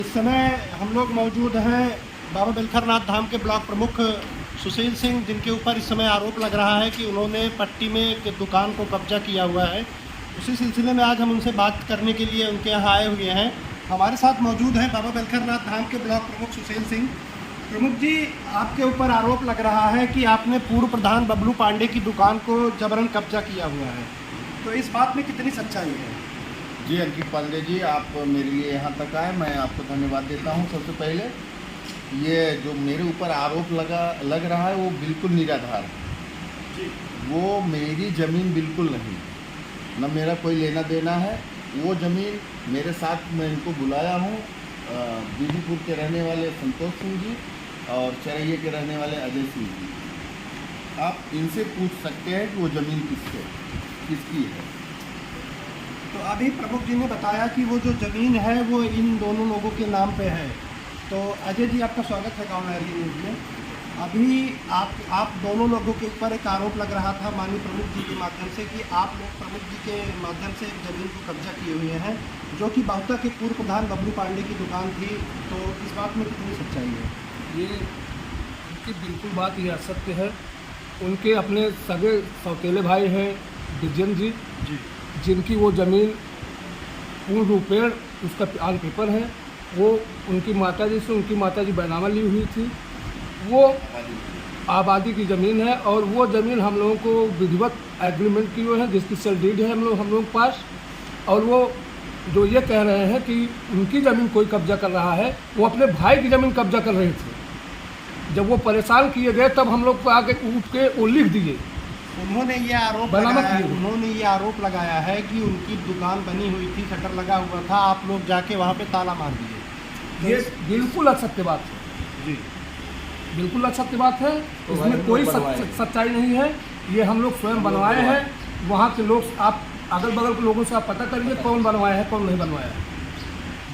इस समय हम लोग मौजूद हैं बाबा बिलखरनाथ धाम के ब्लॉक प्रमुख सुशील सिंह, जिनके ऊपर इस समय आरोप लग रहा है कि उन्होंने पट्टी में एक दुकान को कब्जा किया हुआ है। उसी सिलसिले में आज हम उनसे बात करने के लिए उनके यहाँ आए हुए हैं। हमारे साथ मौजूद हैं बाबा बिलखरनाथ धाम के ब्लॉक प्रमुख सुशील सिंह। प्रमुख जी, आपके ऊपर आरोप लग रहा है कि आपने पूर्व प्रधान बबलू पांडे की दुकान को जबरन कब्जा किया हुआ है, तो इस बात में कितनी सच्चाई है? जी अंकित पांडे जी, आप मेरे लिए यहाँ तक आए, मैं आपको धन्यवाद देता हूँ। सबसे पहले ये जो मेरे ऊपर आरोप लग रहा है वो बिल्कुल निराधार है जी। वो मेरी ज़मीन बिल्कुल नहीं, न मेरा कोई लेना देना है। वो ज़मीन मेरे साथ मैं इनको बुलाया हूँ, बीबीपुर के रहने वाले संतोष सिंह जी और चरैये के रहने वाले अजय सिंह जी। आप इनसे पूछ सकते हैं कि वो ज़मीन किसकी है। तो अभी प्रमुख जी ने बताया कि वो जो ज़मीन है वो इन दोनों लोगों के नाम पे है। तो अजय जी, आपका स्वागत है गाँव एरिया न्यूज़ में। अभी आप दोनों लोगों के ऊपर एक आरोप लग रहा था माननीय प्रमुख जी के माध्यम से कि आप लोग प्रमुख जी के माध्यम से एक ज़मीन को कब्जा किए हुए हैं, जो कि बहुता के पूर्व प्रधान बबलू पांडे की दुकान थी। तो इस बात में कितनी सच्चाई है? ये उनकी बिल्कुल बात ये असत्य है। उनके अपने सगे सौतेले भाई हैं विजयन जी, जिनकी वो ज़मीन पूर्ण रूपेण उसका ऑन पेपर है। वो उनकी माताजी से उनकी माताजी बैनामा ली हुई थी। वो आबादी की ज़मीन है और वो ज़मीन हम लोगों को विधिवत एग्रीमेंट की हुई है, जिसकी सेल डीड है हम लोगों के पास। और वो जो ये कह रहे हैं कि उनकी ज़मीन कोई कब्जा कर रहा है, वो अपने भाई की ज़मीन कब्जा कर रहे थे। जब वो परेशान किए गए तब हम लोग को आके उठ के वो लिख दिए। उन्होंने ये आरोप लगाया है कि उनकी दुकान बनी हुई थी, शटर लगा हुआ था, आप लोग जाके वहाँ पे ताला मार दिए। ये बिल्कुल असत्य बात है जी, बिल्कुल असत्य बात है। इसमें कोई सच्चाई नहीं है। ये हम लोग स्वयं बनवाए हैं। वहाँ के लोग, आप अगल बगल के लोगों से आप पता करिए कौन बनवाया है कौन नहीं बनवाया है।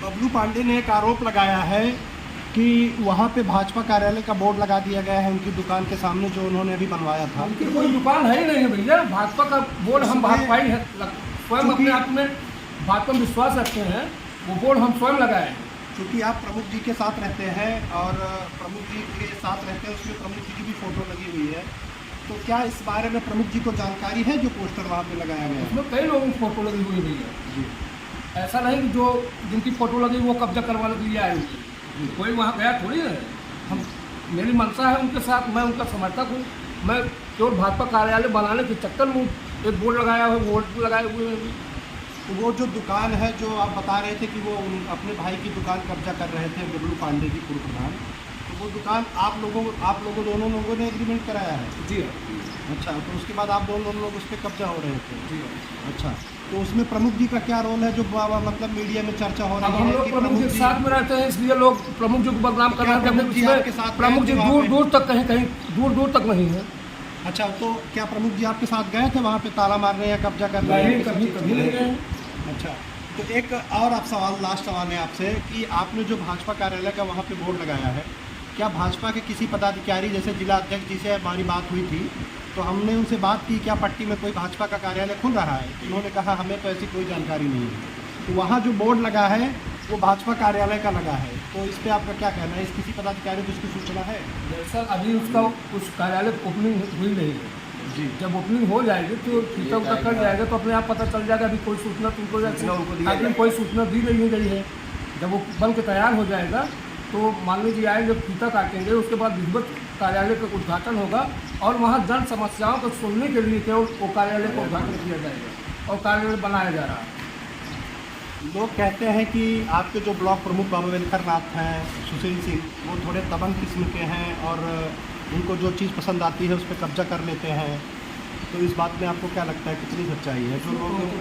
बबलू पांडे ने एक आरोप लगाया है कि वहाँ पे भाजपा कार्यालय का बोर्ड लगा दिया गया है उनकी दुकान के सामने, जो उन्होंने अभी बनवाया था। उनकी कोई दुकान है ही नहीं है भैया। भाजपा का बोर्ड हम भाजपा ही है, स्वयं अपने आप में भाजपा में विश्वास रखते हैं। वो बोर्ड हम स्वयं लगाए हैं। क्योंकि आप प्रमुख जी के साथ रहते हैं और प्रमुख जी के साथ रहते हैं, उसमें प्रमुख जी की भी फ़ोटो लगी हुई है। तो क्या इस बारे में प्रमुख जी को जानकारी है जो पोस्टर वहाँ पे लगाया गया है? उसमें कई लोगों की फ़ोटो लगी हुई भैया जी। ऐसा नहीं कि जो जिनकी फ़ोटो लगी वो कब्जा करवाने के लिए आए हुए, कोई वहाँ गया थोड़ी है। हम मेरी मंशा है उनके साथ, मैं उनका समर्थक हूँ। मैं केवल भाजपा कार्यालय बनाने के चक्कर में एक बोर्ड लगाया हुआ, बोर्ड लगाए हुए हैं। तो वो जो दुकान है, जो आप बता रहे थे कि वो अपने भाई की दुकान कब्जा कर रहे थे बबलू पांडे की पूर्व प्रधान, तो वो दुकान आप लोगों दोनों लोगों ने एग्रीमेंट कराया है? जी अच्छा, तो उसके बाद आप दोनों लोग उस पर कब्जा हो रहे थे? जी। अच्छा, तो उसमें प्रमुख जी का क्या रोल है जो मतलब मीडिया में चर्चा हो रही है? हम लोग प्रमुख जी के साथ में रहते हैं, इसलिए लोग प्रमुख जी को बदनाम कर रहे हैं। प्रमुख जी दूर दूर तक कहीं दूर दूर तक नहीं है। अच्छा, तो क्या प्रमुख जी आपके साथ गए थे वहाँ पे ताला मारने या कब्जा करने? कभी नहीं गए। अच्छा, तो एक और लास्ट सवाल है आपसे कि आपने जो भाजपा कार्यालय का वहाँ पे बोर्ड लगाया है, क्या भाजपा के किसी पदाधिकारी, जैसे जिला अध्यक्ष जी से हमारी बात हुई थी तो हमने उनसे बात की क्या पट्टी में कोई भाजपा का कार्यालय खुल रहा है? उन्होंने कहा हमें तो ऐसी कोई जानकारी नहीं है। तो वहाँ जो बोर्ड लगा है वो भाजपा कार्यालय का लगा है, तो इस पर आपका क्या कहना है? इस किसी पदाधिकारी को इसकी सूचना है? सर, अभी उसका उस कार्यालय ओपनिंग हुई नहीं है जी। जब ओपनिंग हो जाएगी तो फीता उठा कर जाएगा तो अपने आप पता चल जाएगा। अभी कोई सूचना तुमको अभी कोई सूचना दी नहीं गई है। जब वो बन के तैयार हो जाएगा तो मान लीजिए आएंगे, फीता काटेंगे, उसके बाद विधिवत कार्यालय का उद्घाटन होगा और वहाँ जन समस्याओं को सुनने के लिए केवल वो कार्यालय का उद्घाटन किया जाएगा और कार्यालय बनाया जा रहा है। लोग कहते हैं कि आपके जो ब्लॉक प्रमुख बाबा बिलखरनाथ हैं सुशील सिंह, वो थोड़े दबंग किस्म के हैं और उनको जो चीज़ पसंद आती है उस पर कब्जा कर लेते हैं। तो इस बात में आपको क्या लगता है, कितनी सच्चाई है? जो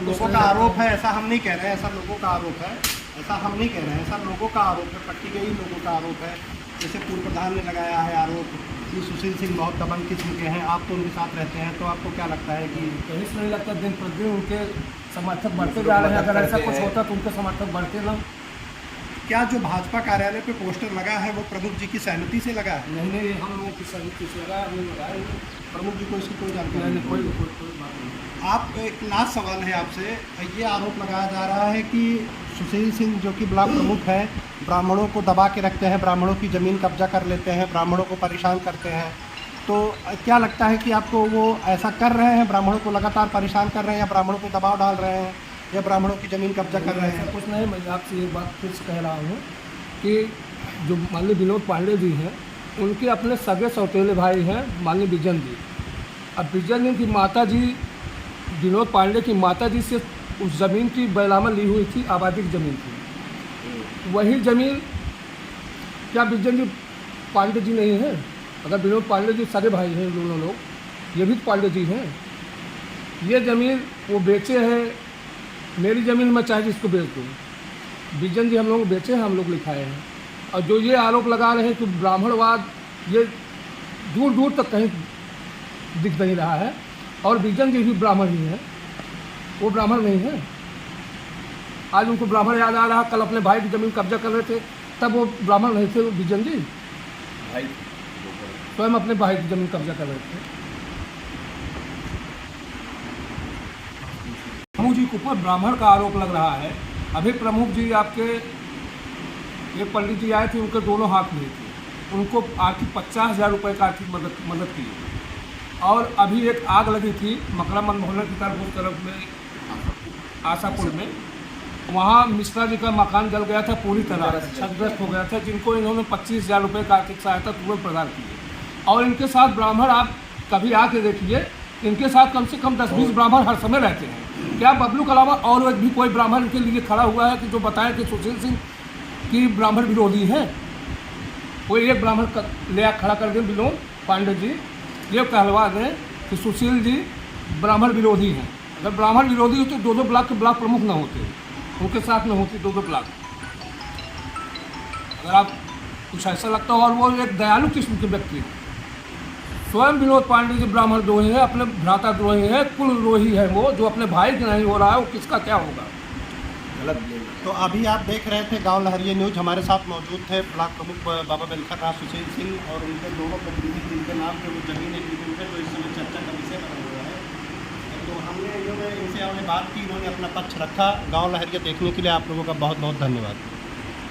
लोगों का आरोप है, ऐसा हम नहीं कह रहे हैं, ऐसा लोगों का आरोप है, ऐसा हम नहीं कह रहे हैं, ऐसा लोगों का आरोप है, पट्टी के ही लोगों का आरोप है। जैसे पूर्व प्रधान ने लगाया है आरोप कि सुशील सिंह बहुत दबंग किस्म के हैं, आप तो उनके साथ रहते हैं, तो आपको क्या लगता है कि कहीं से नहीं लगता? दिन प्रतिदिन उनके समर्थक बढ़ते जा रहे हैं। अगर ऐसा कुछ होता तो उनके समर्थक बढ़ते ना। क्या जो भाजपा कार्यालय पे पोस्टर लगा है वो प्रमुख जी की सहमति से लगा है? नहीं, हम लोगों की सहमति से लगा है। प्रमुख जी को इसकी कोई जानकारी नहीं, नहीं? कोई बात नहीं। आप एक लास्ट सवाल है आपसे, ये आरोप लगाया जा रहा है कि सुशील सिंह जो कि ब्लॉक प्रमुख है, ब्राह्मणों को दबा के रखते हैं, ब्राह्मणों की ज़मीन कब्जा कर लेते हैं, ब्राह्मणों को परेशान करते हैं। तो क्या लगता है कि आपको वो ऐसा कर रहे हैं, ब्राह्मणों को लगातार परेशान कर रहे हैं, या ब्राह्मणों पर दबाव डाल रहे हैं, या ब्राह्मणों की ज़मीन कब्जा कर रहे ऐसा हैं? कुछ नहीं। मैं आपसे एक बात फिर से कह रहा हूँ कि जो माननीय विनोद पांडे जी हैं, उनके अपने सगे सौतेले भाई हैं माननीय बिजन जी। अब बिजन जी की माता जी, विनोद पांडे की माता जी से उस ज़मीन की बैलामत ली हुई थी, आबादी की ज़मीन थी। वही ज़मीन क्या बिजन जी पांडे जी नहीं हैं? अगर विनोद पांडे जी सगे भाई हैं दोनों लोग, ये भी तो पांडे जी हैं। ये ज़मीन वो बेचे हैं, मेरी ज़मीन मैं चाहे जिसको बेच दूँ। बिजन जी हम लोग बेचे हैं, हम लोग लिखाए हैं। और जो ये आरोप लगा रहे हैं कि ब्राह्मणवाद, ये दूर दूर तक कहीं दिख नहीं रहा है। और बिजन जी भी ब्राह्मण ही हैं, वो ब्राह्मण नहीं हैं। आज उनको ब्राह्मण याद आ रहा, कल अपने भाई की ज़मीन कब्जा कर रहे थे, तब वो ब्राह्मण नहीं थे। वो बिजन जी स्वयं अपने भाई की ज़मीन कब्जा कर रहे थे। प्रमुख जी के ऊपर ब्राह्मण का आरोप लग रहा है। अभी प्रमुख जी आपके ये पंडित जी आए थे, उनके दोनों हाथ में थे, उनको आर्थिक 50,000 रुपये का आर्थिक मदद की। और अभी एक आग लगी थी मकरा मनमोहन की तरफ, उस तरफ में आशापुर में, वहाँ मिश्रा जी का मकान जल गया था, पूरी तरह क्षतिग्रस्त हो गया था, जिनको इन्होंने 25,000 रुपये का आर्थिक सहायता तुरंत प्रदान की है। और इनके साथ ब्राह्मण, आप कभी आके देखिए, इनके साथ कम से कम 10-20 ब्राह्मण हर समय रहते हैं। क्या बबलू के अलावा और भी कोई ब्राह्मण इनके लिए खड़ा हुआ है कि जो बताएं कि सुशील सिंह की ब्राह्मण विरोधी है? कोई एक ब्राह्मण ले खड़ा कर दें, विनोद पांडे जी ये कहलवा दें कि सुशील जी ब्राह्मण विरोधी हैं। अगर ब्राह्मण विरोधी होते तो 2 ब्लॉक के ब्लॉक प्रमुख ना होते, उनके साथ में होती 2 ब्लॉक। अगर आप कुछ ऐसा लगता हो, और वो एक दयालु किस्म के व्यक्ति हैं। स्वयं विनोद पांडे जी ब्राह्मण द्रोही है, अपने भ्राता द्रोही है, कुल द्रोही है। वो जो अपने भाई के नहीं हो रहा है, वो किसका क्या होगा? गलत। तो अभी आप देख रहे थे गांव लहरिया न्यूज, हमारे साथ मौजूद थे ब्लॉक प्रमुख बाबा बेलखर राव सुशील सिंह और उनके दोनों प्रतिनिधि, जिनके नाम पे वो जमीन एग्रीमेंट है, जो इस समय चर्चा का विषय बना हुआ है। तो हमने इन्होंने इनसे हमने बात की, इन्होंने अपना पक्ष रखा। गांव लहरिया देखने के लिए आप लोगों का बहुत बहुत धन्यवाद।